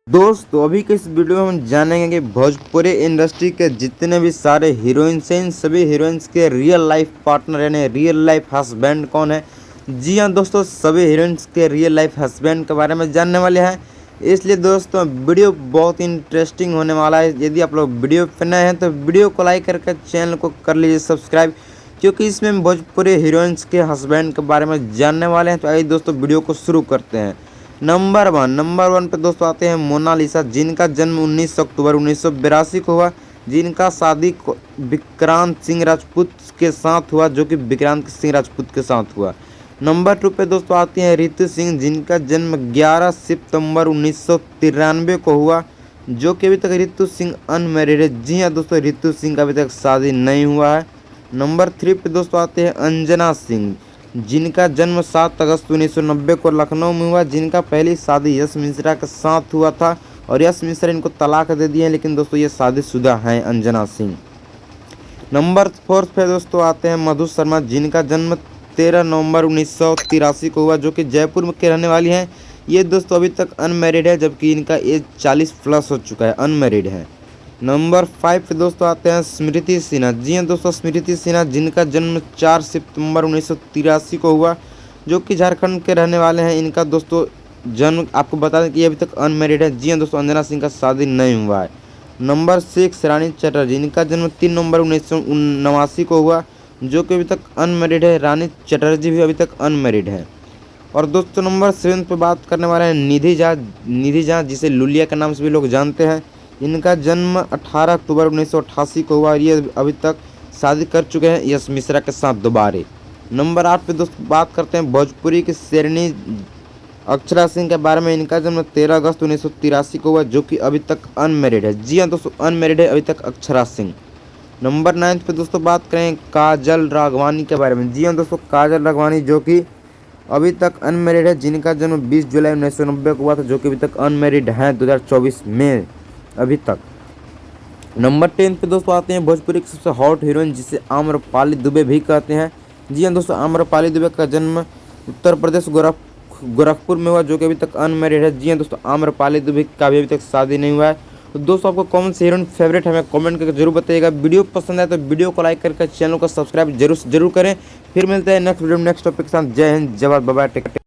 दोस्तों अभी के इस वीडियो में हम जानेंगे कि भोजपुरी इंडस्ट्री के जितने भी सारे हीरोइंस हैं इन सभी हीरोइंस के रियल लाइफ पार्टनर यानी रियल लाइफ हस्बैंड कौन है। जी हाँ दोस्तों, सभी हीरोइंस के रियल लाइफ हस्बैंड के बारे में जानने वाले हैं। इसलिए दोस्तों वीडियो बहुत इंटरेस्टिंग होने वाला है। यदि आप लोग वीडियो पर नए हैं तो वीडियो को लाइक करके चैनल को कर लीजिए सब्सक्राइब, क्योंकि इसमें हम भोजपुरी हीरोइंस के हस्बैंड के बारे में जानने वाले हैं। तो आइए दोस्तों वीडियो को शुरू करते हैं। नंबर वन पे दोस्तों आते हैं मोनालिसा, जिनका जन्म 19 अक्टूबर 1982 को हुआ, जिनका शादी विक्रांत सिंह राजपूत के साथ हुआ, जो कि विक्रांत सिंह राजपूत के साथ हुआ। नंबर 2 पे दोस्तों आती हैं रितु सिंह, जिनका जन्म 11 सितंबर 1993 को हुआ, जो कि अभी तक रितु सिंह अनमैरिड है। जी हाँ दोस्तों, रितु सिंह का अभी तक शादी नहीं हुआ है। नंबर 3 पे दोस्तों आते हैं अंजना सिंह, जिनका जन्म 7 अगस्त 1990 को लखनऊ में हुआ, जिनका पहली शादी यश मिश्रा के साथ हुआ था और यश मिश्रा इनको तलाक दे दिए हैं, लेकिन दोस्तों ये शादीशुदा हैं अंजना सिंह। नंबर 4 पे दोस्तों आते हैं मधु शर्मा, जिनका जन्म 13 नवंबर 1983 को हुआ, जो कि जयपुर में के रहने वाली हैं। ये दोस्तों अभी तक अनमैरिड है, जबकि इनका एज 40 प्लस हो चुका है, अनमैरिड है। नंबर 5 पे दोस्तों आते हैं स्मृति सिन्हा। जी हाँ दोस्तों, स्मृति सिन्हा, जिनका जन्म 4 सितंबर 1983 को हुआ, जो कि झारखंड के रहने वाले हैं। इनका दोस्तों जन्म आपको बता दें कि ये अभी तक अनमैरिड है। जी हाँ दोस्तों, अंजना सिंह का शादी नहीं हुआ है। नंबर 6 रानी चटर्जी, जिनका जन्म 3 नवंबर 1989 को हुआ, जो कि अभी तक अनमैरिड है। रानी चटर्जी भी अभी तक अनमैरिड है। और दोस्तों नंबर 7 पे बात करने वाले हैं निधि झा, जिसे लुलिया के नाम से भी लोग जानते हैं। इनका जन्म 18 अक्टूबर 1988 को हुआ और ये अभी तक शादी कर चुके हैं यश मिश्रा के साथ दोबारा। नंबर 8 पे दोस्तों बात करते हैं भोजपुरी की शेरनी अक्षरा सिंह के बारे में। इनका जन्म 13 अगस्त 1983 को हुआ, जो कि अभी तक अनमैरिड है। जी हाँ दोस्तों, अनमैरिड है अभी तक अक्षरा सिंह। नंबर 9 पे दोस्तों बात करें काजल राघवानी के बारे में। जी हाँ दोस्तों, काजल राघवानी जो कि अभी तक अनमैरिड है, जिनका जन्म 20 जुलाई 1990 को हुआ था, जो कि अभी तक अनमैरिड है 2024 में अभी तक। नंबर 10 पे दोस्तों आते हैं भोजपुरी की सबसे हॉट हीरोइन, जिसे आम्रपाली दुबे भी कहते हैं। जी हाँ दोस्तों, आम्रपाली दुबे का जन्म उत्तर प्रदेश गोरखपुर में हुआ, जो कि अभी तक अनमैरिड है। जी हाँ दोस्तों, आम्रपाली दुबे का भी अभी तक शादी नहीं हुआ है। तो दोस्तों आपको कौन सी हीरोइन फेवरेट है हमें कमेंट करके जरूर बताइएगा। वीडियो पसंद आए तो वीडियो को लाइक करके चैनल को सब्सक्राइब जरूर करें। फिर मिलते हैं नेक्स्ट वीडियो में नेक्स्ट टॉपिक के साथ। जय हिंद, जय Bharat, bye bye, take care.